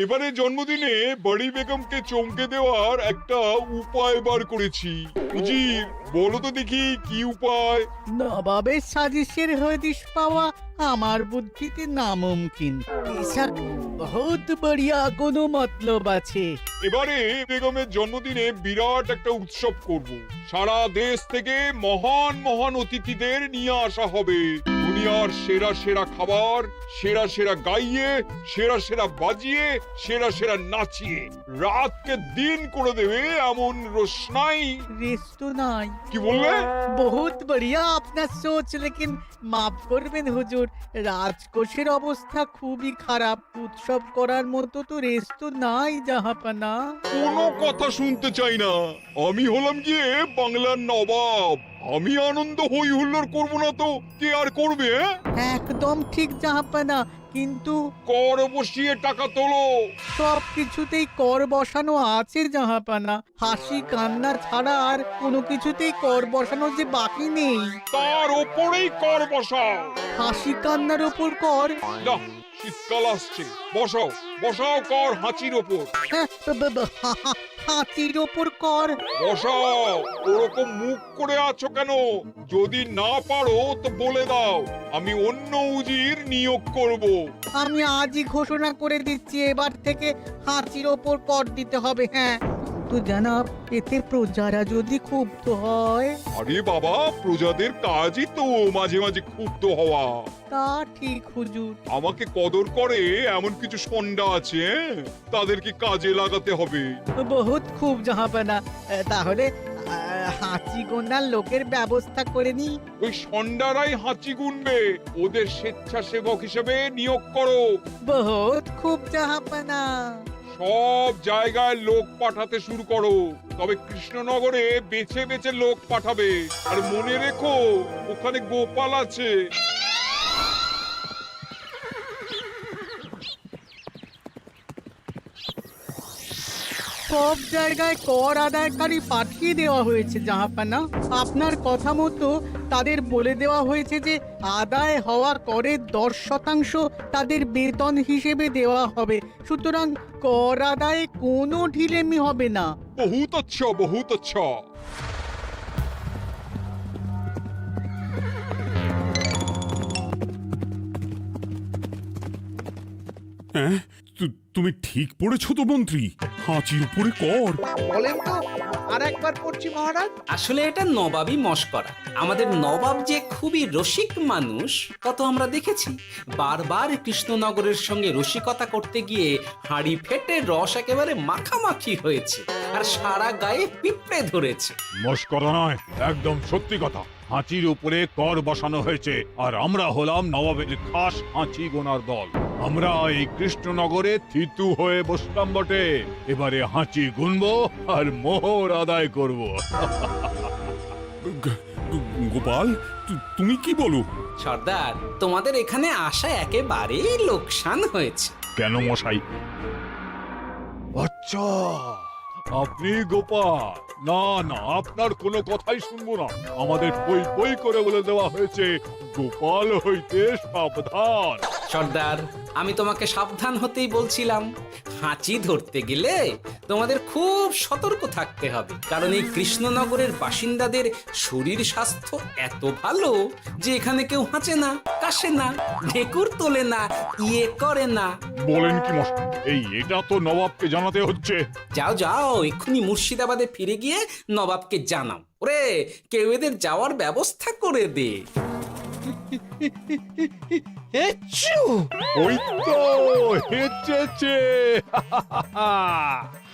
এবারে জন্মদিনে বড়ি বেগমকে চমকে দেওয়ার একটা উপায় বার করেছি। উজির, বলো তো দেখি কি উপায়? নবাবের সাজিশের হদিশ পাওয়া আমার বুদ্ধিতে নামুমকিন। বেশক বহুত বড়িয়া কোনো মতলব আছে। এবারে বেগমের জন্মদিনে বিরাট একটা উৎসব করব। সারা দেশ থেকে মহান মহান অতিথিদের নিয়ে আসা হবে। দুনিয়ার সেরা সেরা খাবার, সেরা সেরা গাইয়ে, সেরা সেরা বাজিয়ে, সেরা সেরা নাচিয়ে রাতকে দিন করে দেবে এমন রোশনাই। রেস্ট নাই। কি বললে? বহুত বড়িয়া আপনার সোচ, লেকিন মাফ করবেন হুজুর, রাজকোষের অবস্থা খুবই খারাপ। উৎসব করার মতো তো রেস্ট নাই জাহাপানা। কোনো কথা শুনতে চাই না। আমি হলাম গিয়ে বাংলার নবাব। আমি আনন্দ হই হুল্লোড় করবো না তো কে আর করবে? একদম ঠিক জাহাপানা, কিন্তু কর বসিয়ে টাকা তোলো। সব কিছুতেই কর বসানো আছে জাহাপানা। হাসি কান্না ছাড়া আর কোনো কিছুতেই কর বসানো যে বাকি নেই। তার ওপরেই কর বসাও। হাসি কান্নার ওপর কর? না, শীতকাল আসছে, বসাও বসাও কর হাঁচির ওপর। হ্যাঁ, হাতির ওপর কর? বসাও। ওরকম মুখ করে আছো কেন? যদি না পারো তো বলে দাও, আমি অন্য উজির নিয়োগ করব। আমি আজই ঘোষণা করে দিচ্ছি, এবার থেকে হাতির ওপর কর দিতে হবে। হ্যাঁ, তো জানাব, এতে প্রজারা যদি ক্ষুব্ধ হয়? আরে বাবা, প্রজাদের কাজই তো মাঝে মাঝে ক্ষুব্ধ হওয়া। তা ঠিক হুজুর। আমাকে কদর করে এমন কিছু সন্ডা আছে, তাদেরকে কাজে লাগাতে হবে। বহুত খুব জাহাপানা। তাহলে হাঁচি গোনার লোকের ব্যবস্থা করে নি। ওই সন্ডারাই হাঁচি গুনবে। ওদের স্বেচ্ছাসেবক হিসেবে নিয়োগ করো। বহুত খুব জাহাপানা। সব জায়গায় লোক পাঠাতে শুরু করো। তবে কৃষ্ণনগরে বেছে বেছে লোক পাঠাবে। আর মনে রেখো, ওখানে গোপাল আছে। সব জায়গায় কর আদায়কারী পাঠিয়ে দেওয়া হয়েছে জাহাপানা। আপনার কথা মতো তাদের বলে দেওয়া হয়েছে যে আদায় হওয়া করের 10% তাদের বেতন হিসেবে দেওয়া হবে। সুতরাং কর আদায়ে কোনো ঢিলেমি হবে না। বহুত আচ্ছা, বহুত আচ্ছা। হ্যাঁ, তুমি ঠিক পড়েছো তো মন্ত্রী? হাঁচির উপরে কর? বলেন তো, আর একবার পড়ছি মহারাজ। আসলে এটা নবাবই মশকরা। আমাদের নবাব যে খুবই রসিক মানুষ তা তো আমরা দেখেছি। বারবার কৃষ্ণনগরের সঙ্গে রসিকতা করতে গিয়ে হাঁড়ি ফেটে রস একেবারে মাখামাখি হয়েছে, আর সারা গায়ে পিঁপড়ে ধরেছে। মশকরা নয়, একদম সত্যি কথা। হাঁচির উপরে কর বসানো হয়েছে, আর আমরা হলাম নবাবের খাস হাঁচি গোনার দল। আমরা এই কৃষ্ণনগরে থিতু হয়ে বসলাম বটে। এবারে হাঁচি গুনবো আর মোহর আদায় করব। গোপাল, তুমি কি বলো? সর্দার, তোমাদের এখানে আসা একেবারেই লোকসান হয়েছে। কেন মশাই? আচ্ছা, আপনি গোপাল? না না, আপনার কোনো কথাই শুনবো না। আমাদের বই বই করে বলে দেওয়া হয়েছে, গোপাল হইতে সাবধান। সর্দার, আমি তোমাকে সাবধান হতেই বলছিলাম। হাঁচি ধরতে গেলে তোমাদের খুব সতর্ক থাকতে হবে, কারণ এই কৃষ্ণনগরের বাসিন্দাদের শরীর স্বাস্থ্য এত ভালো যে এখানে কেউ হাঁচে না, কাশে না, ঢেকুর তোলে না, ইয়ে করে না। বলেন কি মশাই? এটা তো নবাবকে জানাতে হচ্ছে। যাও যাও, এক্ষুনি মুর্শিদাবাদে ফিরে গিয়ে নবাবকে জানাও। ওরে, কেউ এদের যাওয়ার ব্যবস্থা করে দে। ওই তো হেঁচেছে।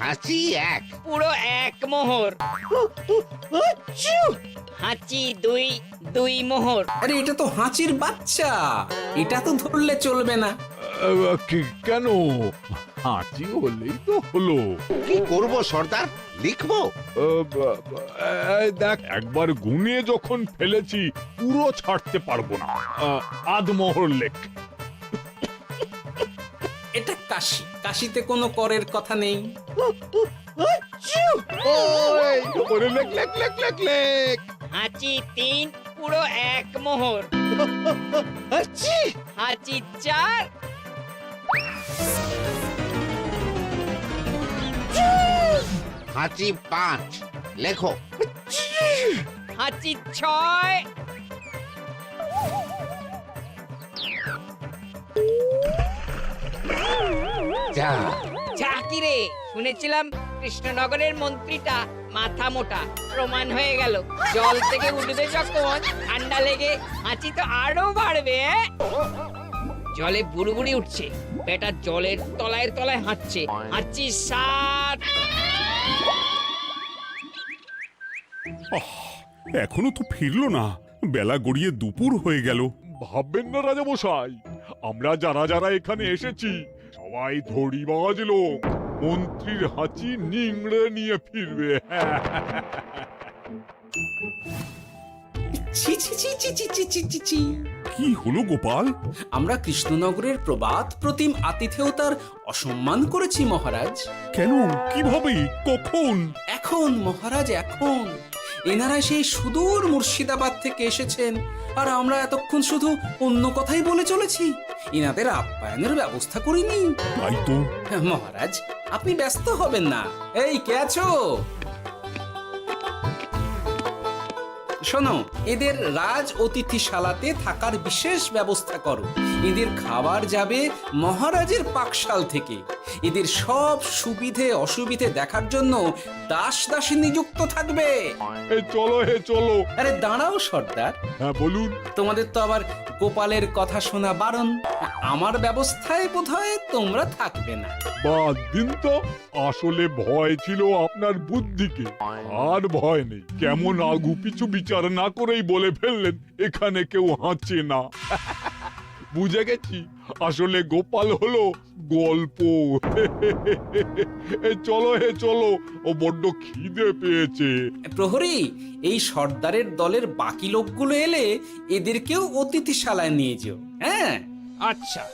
হাঁচি এক, পুরো এক মোহর। হাঁচি দুই, দুই মোহর। আরে, এটা তো হাঁচির বাচ্চা, এটা তো ধরলে চলবে না। কেন? হাঁচি হলেই তো হলো। কি করব সর্দার, লিখবো? দেখ, একবার গুনে যখন ফেলেছি পুরো ছাড়তে পারবো না। আধমোহর লেখ। এটা কাশি, কাশিতে কোনো করের কথা নেই। লেখ লেখ লেখ লেখ লেখ। হাঁচি তিন, পুরো এক মোহর। হাঁচি চার, হাঁচি 5 লেখো। হাঁচি 6 যা ঝাঁকি রে, শুনেছিলাম কৃষ্ণনগরের মন্ত্রীটা মাথা মোটা, প্রমাণ হয়ে গেল। জল থেকে উঠবে যখন ঠান্ডা লেগে হাঁচি তো আরো বাড়বে। জলে বুড়ুবুড়ি উঠছে, বেটা জলের তলায় তলায় হাঁটছে। হাঁচি 7। এখনো তো ফিরলো না, বেলা গড়িয়ে দুপুর হয়ে গেল। ভাববেন না রাজামশাই, আমরা যারা যারা এখানে এসেছি সবাই ধড়িবাজ লোক। মন্ত্রীর হাঁচি নিংড়ে নিয়ে ফিরবে। ছি ছি ছি ছি ছি ছি ছি ছি ছি। কি হলো গোপাল? আমরা কৃষ্ণনগরের প্রবাদ প্রতিম আতিথেয়তার অসম্মান করেছি মহারাজ। কেন? কিভাবে? কখন? এখন মহারাজ, এখন এনারা সেই সুদূর মুর্শিদাবাদ থেকে এসেছেন, আর আমরা এতক্ষণ শুধু অন্য কথাই বলে চলেছি, এনাদের আপ্যায়নের ব্যবস্থা করিনি। তাই তো। মহারাজ, আপনি ব্যস্ত হবেন না। এই কে আছো? শোনো, এদের রাজ অতিথিশালাতে থাকার বিশেষ ব্যবস্থা করো। এদের খাবার যাবে মহারাজের পাকশাল থেকে। এদের সব সুবিধে অসুবিধে দেখার জন্য দাস দাসী নিযুক্ত থাকবে। চলো হে চলো। আরে দাঁড়াও সর্দার, হ্যাঁ বলুন। তোমাদের তো আবার গোপালের কথা শোনা বারণ। আমার ব্যবস্থায় বোধহয় তোমরা থাকবে না। বাদ দিন তো, আসলে ভয় ছিল আপনার বুদ্ধিকে, আর ভয় নেই। কেমন আগু পিছু বিচার না করেই বলে ফেললেন এখানে কেউ হাঁচে না। বুঝে গেছি, আসলে গোপাল হলো গল্প। চলো হে চলো, ও বড্ড খিদে পেয়েছে। প্রহরী, এই সর্দারের দলের বাকি লোকগুলো এলে এদেরকেও অতিথিশালায় নিয়ে যেও। হ্যাঁ, আচ্ছা।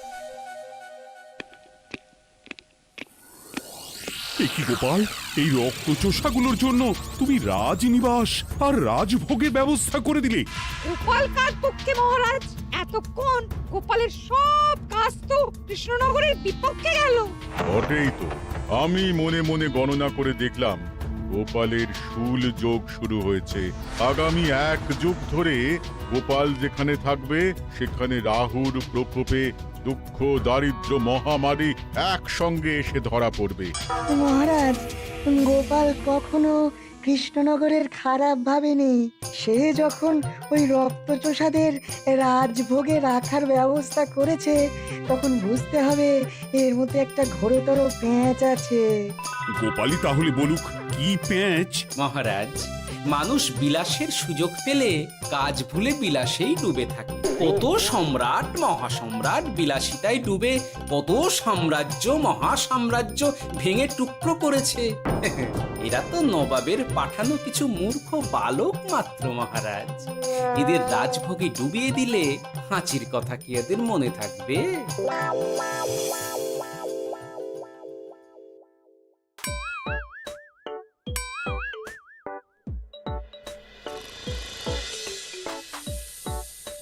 কি গোপাল, এই রক্তচোষাগুলোর জন্য তুমি রাজনিবাস আর রাজভোগের ব্যবস্থা করে দিলে? গোপাল কার পক্ষে মহারাজ? এতক্ষণ গোপালের সব কাজ তো কৃষ্ণনগরের বিপক্ষে গেল। বটেই তো, আমি মনে মনে গণনা করে দেখলাম গোপালের শুল যোগ শুরু হয়েছে। আগামী 1 যুগ ধরে গোপাল যেখানে থাকবে সেখানে রাহুর প্রকোপে দুঃখ দারিদ্র মহামারী একসঙ্গে এসে ধরা পড়বে। মহারাজ, গোপাল কখনো কৃষ্ণনগরের খারাপ ভাবেনি। সে যখন ওই রক্তচোষাদের রাজভোগে রাখার ব্যবস্থা করেছে, তখন বুঝতে হবে এর মধ্যে একটা ঘোরতর পেঁচ আছে। গোপালই তাহলে বলুক, কি পেঁচ? মহারাজ, মানুষ বিলাসের সুযোগ পেলে কাজ ভুলে বিলাসেই ডুবে থাকে। কত সম্রাট মহাসম্রাট বিলাসিতায় ডুবে কত সাম্রাজ্য মহাসাম্রাজ্য ভেঙে টুকরো করেছে। এরা তো নবাবের পাঠানো কিছু মূর্খ বালক মাত্র মহারাজ। এদের রাজভোগে ডুবিয়ে দিলে হাঁচির কথা কি এদের মনে থাকবে?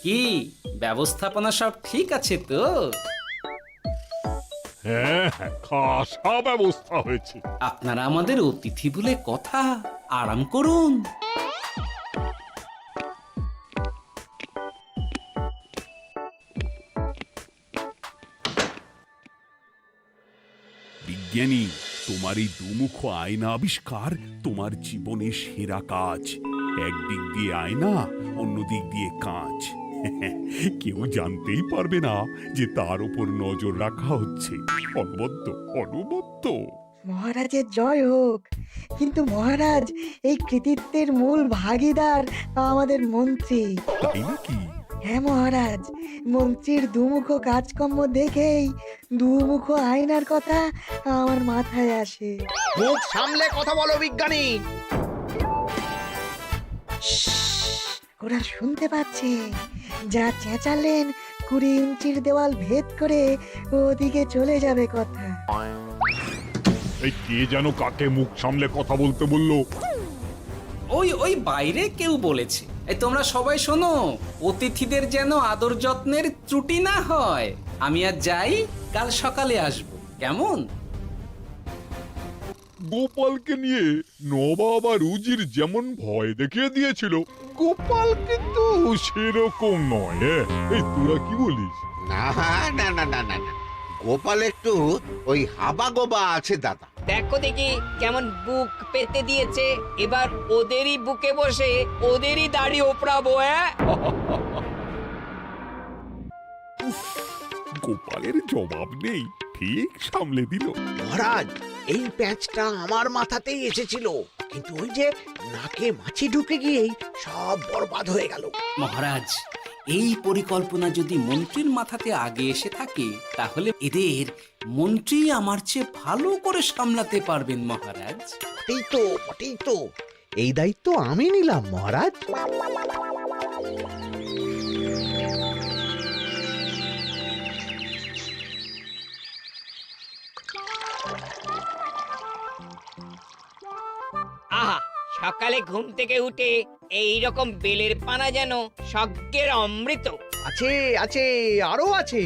কি ব্যবস্থাপনা সব ঠিক আছে তো? হ্যাঁ হ্যাঁ, খাসা ব্যবস্থা হয়েছে। আপনারা আমাদের অতিথি বলে কথা, আরাম করুন। বিজ্ঞানী, তোমার এই দুমুখ আয়না আবিষ্কার তোমার জীবনের সেরা কাজ। একদিক দিয়ে আয়না, অন্য দিক দিয়ে কাঁচ। কেউ জানতেই পারবে না যে তার উপর নজর রাখা হচ্ছে। অনবদ্য অনবদ্য। মহারাজের জয় হোক। কিন্তু মহারাজ, এই কৃতিত্বের মূল ভাগীদার আমাদের মন্ত্রী। তাই নাকি? হ্যাঁ মহারাজ, মন্ত্রীর দুমুখ কাজকর্ম দেখেই দুমুখ আয়নার কথা আমার মাথায় আসে। মুখ সামলে কথা বলো বিজ্ঞানী। ওরা শুনতে পাচ্ছে। যা চেঁচালেন 20 ইঞ্চির দেওয়াল ভেদ করে ওদিকে চলে যাবে কথা। এই কে যেন কাকে মুখ সামলে কথা বলতে বললো? ওই ওই বাইরে কেউ বলেছে। এই তোমরা সবাই শোনো, অতিথিদের যেন আদর যত্নের ত্রুটি না হয়। আমি আর যাই, কাল সকালে আসবো, কেমন? গোপালকে নিয়ে নবাব আর উজির যেমন ভয় দেখিয়ে দিয়েছিল, গোপাল কিন্তু সেরকম নয়। এই তোরা কি বলিস? না না না না না না, গোপাল একটু ওই হাবা গোবা আছে দাদা। দেখো দেখি কেমন বুক পেতে দিয়েছে, এবার ওদেরই বুকে বসে ওদেরই দাড়ি ওপরাবো। গোপালের জবাব নেই, ঠিক সামলে দিল। মহারাজ, এই প্যাঁচটা আমার মাথাতেই এসেছিল, কিন্তু ওই যে নাকে মাছি ঢুকে গিয়েই সব বরবাদ হয়ে গেল। মহারাজ, এই পরিকল্পনা যদি মন্ত্রীর মাথাতে আগে এসে থাকে, তাহলে এদের মন্ত্রী আমার চেয়ে ভালো করে সামলাতে পারবেন মহারাজ। বটেই তো, এই দায়িত্ব আমি নিলাম মহারাজ। আহা, সকালে ঘুম থেকে উঠে এই রকম বেলের পানা যেন স্বর্গের অমৃত। আছে আছে, আরো আছে।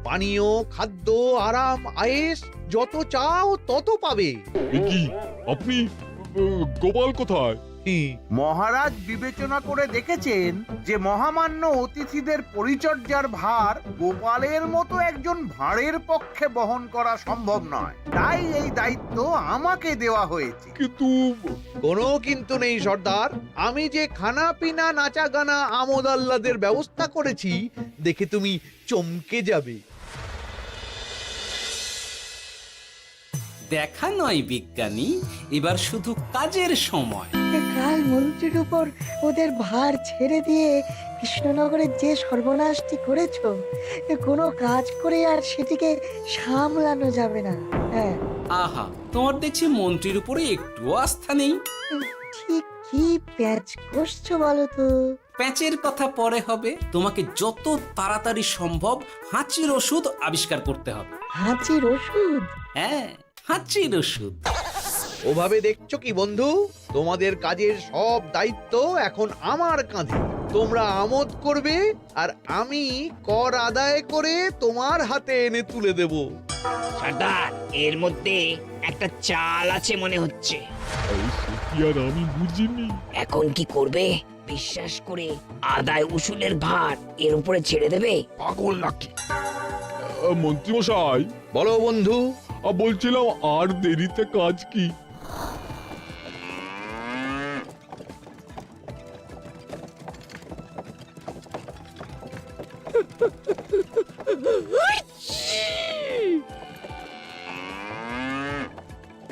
পানীয়, খাদ্য, আরাম, আয়েশ, যত চাও তত পাবে। এ কি, আপনি গোপাল কোথায়? মহারাজ বিবেচনা করে দেখেছেন যে মহামান্য অতিথিদের পরিচর্যার ভার গোপালের মতো একজন ভাঁড়ের পক্ষে বহন করা সম্ভব নয়, তাই এই দায়িত্ব আমাকে দেওয়া হয়েছে। কিন্তু কোনো কিন্তু নেই সর্দার, আমি যে খানা পিনা নাচা গানা আমোদ আহ্লাদের ব্যবস্থা করেছি দেখে তুমি চমকে যাবে। দেখা নয় বিজ্ঞানী, এবার শুধু কাজের সময়। কাল মন্ত্রীর উপর ওদের ভার ছেড়ে দিয়ে কৃষ্ণনগরের যে সর্বনাশটি করেছো, কোনো কাজ করে আর সেটিকে সামলানো যাবে না। হ্যাঁ, আহা, তোমার দেখছি মন্ত্রীর উপরে একটুও আস্থা নেই। ঠিক কি প্যাচ করছো বলো তো? প্যাচের কথা পরে হবে, তোমাকে যত তাড়াতাড়ি সম্ভব হাঁচির ওষুধ আবিষ্কার করতে হবে। হাঁচির ওষুধ? হ্যাঁ, হাঁচির ওষুধ। ওভাবে দেখছো কি বন্ধু, তোমাদের কাজের সব দায়িত্ব এখন আমার কাঁধে। তোমরা আমোদ করবে আর আমি কর আদায় করে তোমার হাতে এনে তুলে দেব। সর্দার, এর মধ্যে একটা চাল আছে মনে হচ্ছে। কি আর আমি বুঝিনি। এখন কি করবে? বিশ্বাস করে আদায় উসুলের ভার এর উপরে ছেড়ে দেবে? পাগল নাকি? মন্ত্রী মশাই, বলো বন্ধু। বলছিলাম আর দেরিতে কাজ কি?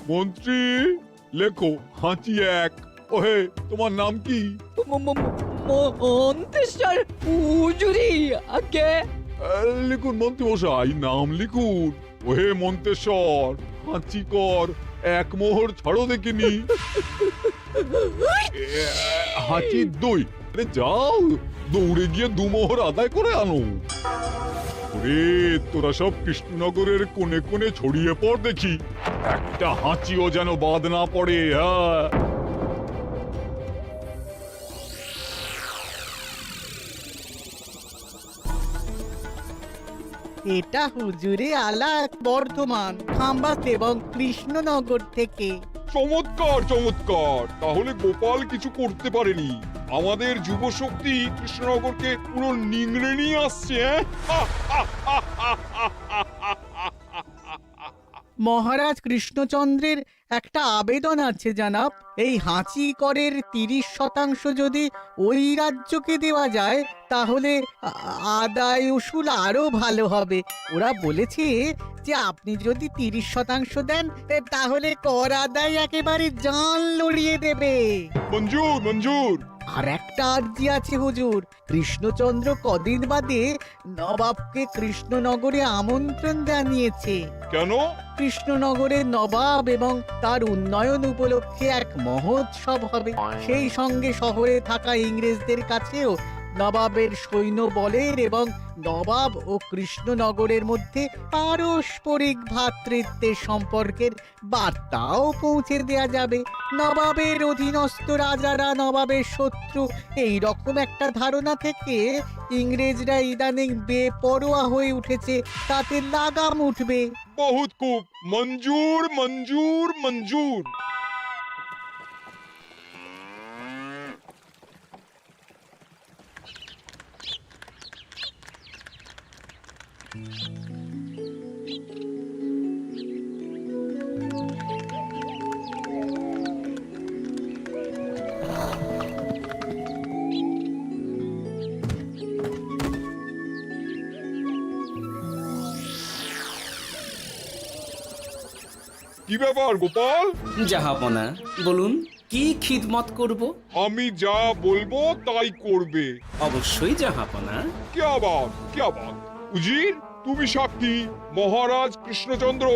মন্ত্রী, লেখো হাঁচি এক। ওহে, তোমার নাম কি? মন্ত্রেশ্বর উজুরি আগে। লিখুন মন্ত্রী মশাই, নাম লিখুন। ওহে মন্তেশ্বর, হাঁচি কর, এক মোহর ছাড়ো দেখিনি। হাঁচি দুই। আরে যাও, দৌড়ে গিয়ে দু মোহর আদায় করে আনো। ওরে, তোরা সব কৃষ্ণনগরের কোণে কোণে ছড়িয়ে পড় দেখি, একটা হাঁচিও যেন বাদ না পড়ে। হ্যাঁ, এটা হুজুরে আলাক বর্ধমান, খাম্বাত এবং কৃষ্ণনগর থেকে। চমৎকার চমৎকার। তাহলে গোপাল কিছু করতে পারেনি, আমাদের যুব শক্তি কৃষ্ণনগরকে পুরো নিংড়ে নিয়ে আসছে। মহারাজ কৃষ্ণচন্দ্রের একটা আবেদন আছে জানাব। এই হাঁচি করের 30% যদি ওই রাজ্যকে দেওয়া যায়, তাহলে আদায় উসুল আরো ভালো হবে। ওরা বলেছে যে আপনি যদি 30% দেন, তাহলে কর আদায় একেবারে জান লড়িয়ে দেবে। মঞ্জুর মঞ্জুর। আর একটা আর্জি আছে হুজুর, কৃষ্ণচন্দ্র কদিন বাদে নবাবকে কৃষ্ণনগরে আমন্ত্রণ জানিয়েছে। কেন? কৃষ্ণনগরের নবাব এবং তার উন্নয়ন উপলক্ষে এক মহোৎসব হবে। সেই সঙ্গে শহরে থাকা ইংরেজদের কাছেও নবাবের সৈন্য বলের এবং নবাব ও কৃষ্ণনগরের মধ্যে পারস্পরিক ভ্রাতৃত্বের সম্পর্কের বার্তাও পৌঁছে দেয়া যাবে। নবাবের অধীনস্থ রাজারা নবাবের শত্রু, এই রকম একটা ধারণা থেকে ইংরেজরা ইদানিং বেপরোয়া হয়ে উঠেছে, তাতে লাগাম উঠবে। বহুত খুব মঞ্জুর মঞ্জুর মঞ্জুর। কি ব্যাপার গোপাল? জাহাপনা বলুন, কি খিদমত করব? আমি যা বলবো তাই করবে। অবশ্যই জাহাপনা। কি আবার উজির, তুমি সাক্ষী, মহারাজ কৃষ্ণচন্দ্র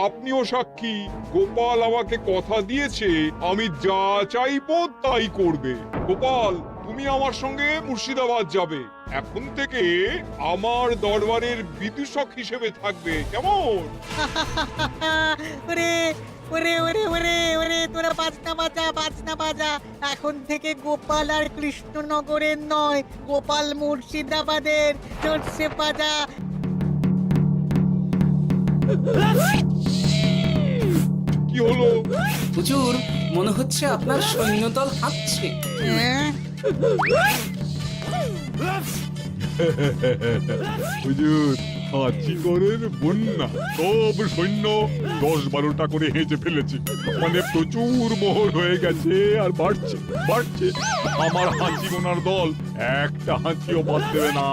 আপনিও সাক্ষী। গোপাল আমাকে কথা দিয়েছে আমি যা চাইবো তাই করবে। গোপাল, তুমি আমার সঙ্গে মুর্শিদাবাদ যাবে। এখন থেকে আমার দরবারের বিদূষক হিসেবে থাকবে, কেমন? ওরে ওরে ওরে ওরে ওরে তোরা বাজনা বাজা। এখন থেকে গোপাল আর কৃষ্ণনগরের নয়, গোপাল মুর্শিদাবাদের। জোরসে বাজা। কি হলো? হুজুর, মনে হচ্ছে আপনার সৈন্যদল হাঁটছে। হ্যাঁ? হুজুর, হাঁচিগড়ের বন্যা সব সৈন্য 10-12টা করে হেঁচে ফেলেছে। মানে প্রচুর মোহর হয়ে গেছে আর বাড়ছে বাড়ছে। আমার হাঁচি গোনার দল একটা হাঁচিও বাদ দেবে না।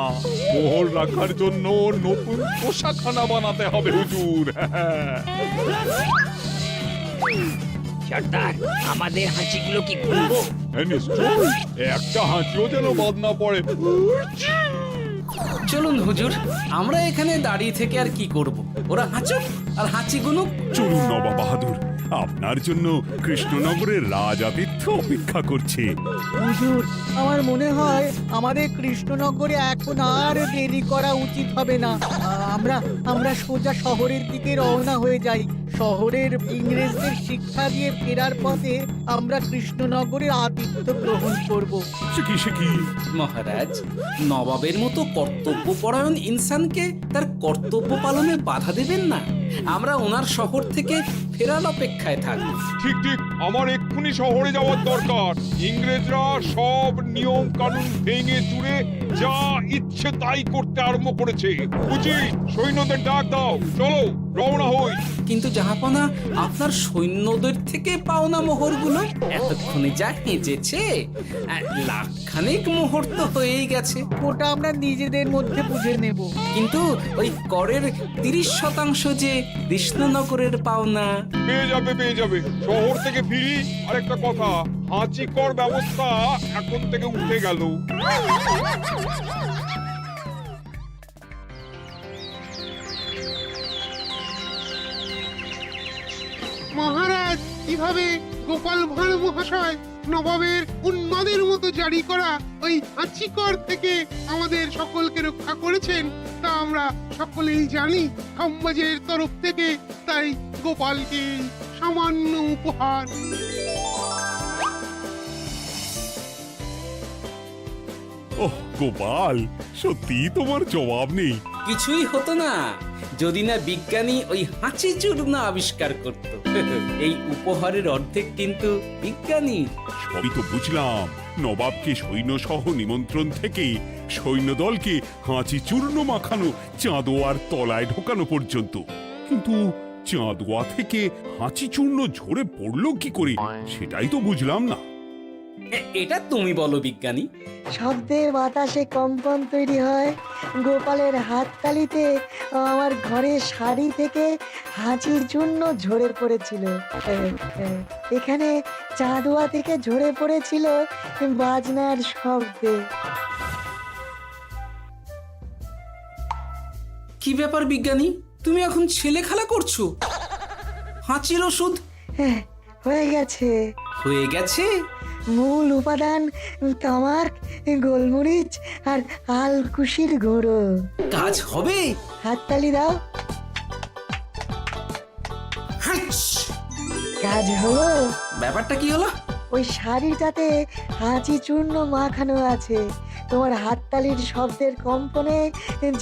মোহর রাখার জন্য নতুন পোশাকখানা বানাতে হবে হুজুর। সর্দার, আমাদের হাঁচিগুলো কি খুলবো? হ্যাঁ, নিশ্চয়, একটা হাঁচিও যেন বাদ না পড়ে। চলুন হুজুর, আমরা এখানে দাঁড়িয়ে থেকে আর কি করব? ওরা হাঁচুক আর হাঁচি গুনুক। চলুন নবাব বাহাদুর, আপনার জন্য কৃষ্ণনগরের রাজাতীর্থ অপেক্ষা করছে। হুজুর, আমার মনে হয় আমাদের কৃষ্ণনগরে এখন আর দেরি করা উচিত হবে না। আমরা সোজা শহরের দিকে রওনা হয়ে যাই। শহরের ইংরেজদের শিক্ষা দিয়ে ফেরার পথে আমরা কৃষ্ণনগরের আতিথ্য গ্রহণ করব। সে কি? মহারাজ, নবাবের মতো কর্তব্যপরায়ণ ইনসানকে তার কর্তব্য পালনে বাধা দেবেন না। আমরা ওনার শহর থেকে ফেরার অপেক্ষায় থাকব। ঠিক ঠিক, আমার এক্ষুনি শহরে যাওয়ার দরকার। ইংরেজরা সব নিয়ম কানুন ভেঙে চুরে যা ইচ্ছে তাই করতে আরম্ভ করেছে। বুঝি, সৈন্যদের ডাক দাও, চলো রওনা হই। কিন্তু জাহাপনা, আপনার সৈন্যদের থেকে পাওনা মোহরগুলো এতক্ষণে যা হেঁচেছে, লাখখানেক মোহর তো হয়েই গেছে। ওটা আমরা নিজেদের মধ্যে বুঝে নেব। কিন্তু ওই করের 30% যে কৃষ্ণনগরের পাওনা। পেয়ে যাবে। শহর থেকে ফিরি। আরেকটা কথা, হাঁচি কর ব্যবস্থা এখন থেকে উঠে গেল। মহারাজ, কিভাবে গোপাল ভাঁড় মহাশয় নবাবের উন্মাদের মতো জারি করা ওই হাঁচিকর থেকে আমাদের সকলকে রক্ষা করেছেন তা আমরা সকলেই জানি। খাম্বাজের তরফ থেকে তাই গোপালকে সামান্য উপহার। ওহ গোপাল, সত্যি তোমার জবাব নেই। কিছুই হতো না যদি না বিজ্ঞানী ওই হাঁচি চূর্ণ আবিষ্কার করত। এই উপহারের অর্ধেক কিন্তু বিজ্ঞানী। সবই তো বুঝলাম, নবাবকে সৈন্য সহ নিমন্ত্রণ থেকে সৈন্যদলকে হাঁচি চূর্ণ মাখানো, চাঁদোয়ার তলায় ঢোকানো পর্যন্ত। কিন্তু চাঁদোয়া থেকে হাঁচি চূর্ণ ঝরে পড়লো কি করে, সেটাই তো বুঝলাম না। এটা তুমি বলো বিজ্ঞানী। শব্দে বাতাসে কম্পন তৈরি হয়। গোপালের হাততালিতে আমার ঘরের শাড়ি থেকে হাঁচির জন্য ঝরে পড়েছিল। এখানে চাঁদোয়া থেকে ঝরে পড়েছিল বাজনার শব্দে। কি ব্যাপার বিজ্ঞানী, তুমি এখন ছেলে খেলা করছো? হাঁচির ওষুধ হয়ে গেছে। হয়ে গেছে? মূল উপাদান তামাক, গোলমরিচ আর আলকুশির গুঁড়ো। কাজ হবে? হাততালি দাও। কাজ হলো। ব্যাপারটা কি হলো? ওই শাড়িটাতে হাঁচি চূর্ণ মাখানো আছে। তোমার হাততালির শব্দের কম্পনে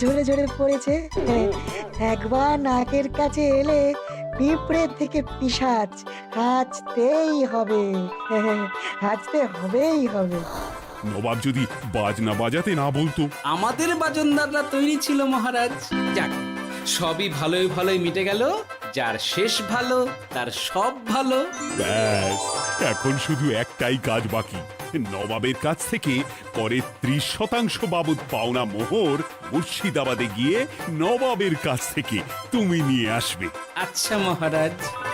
ঝরে ঝরে পড়েছে। একবার নাকের কাছে এলে পিঁপড়ের থেকে পিশাচ হাঁচতেই হবে। হাঁচতে হবেই হবে। নবাব যদি বাজনা বাজাতে না বলতো। আমাদের বাজনদাররা তৈরি ছিল মহারাজ। যাক, সবই ভালোই ভালোই মিটে গেল। যার শেষ ভালো তার সব ভালো। ব্যাস, এখন শুধু একটাই কাজ বাকি। নবাবের কাছ থেকে করের 30% বাবদ পাওনা মোহর মুর্শিদাবাদে গিয়ে নবাবের কাছ থেকে তুমি নিয়ে আসবে। আচ্ছা মহারাজ।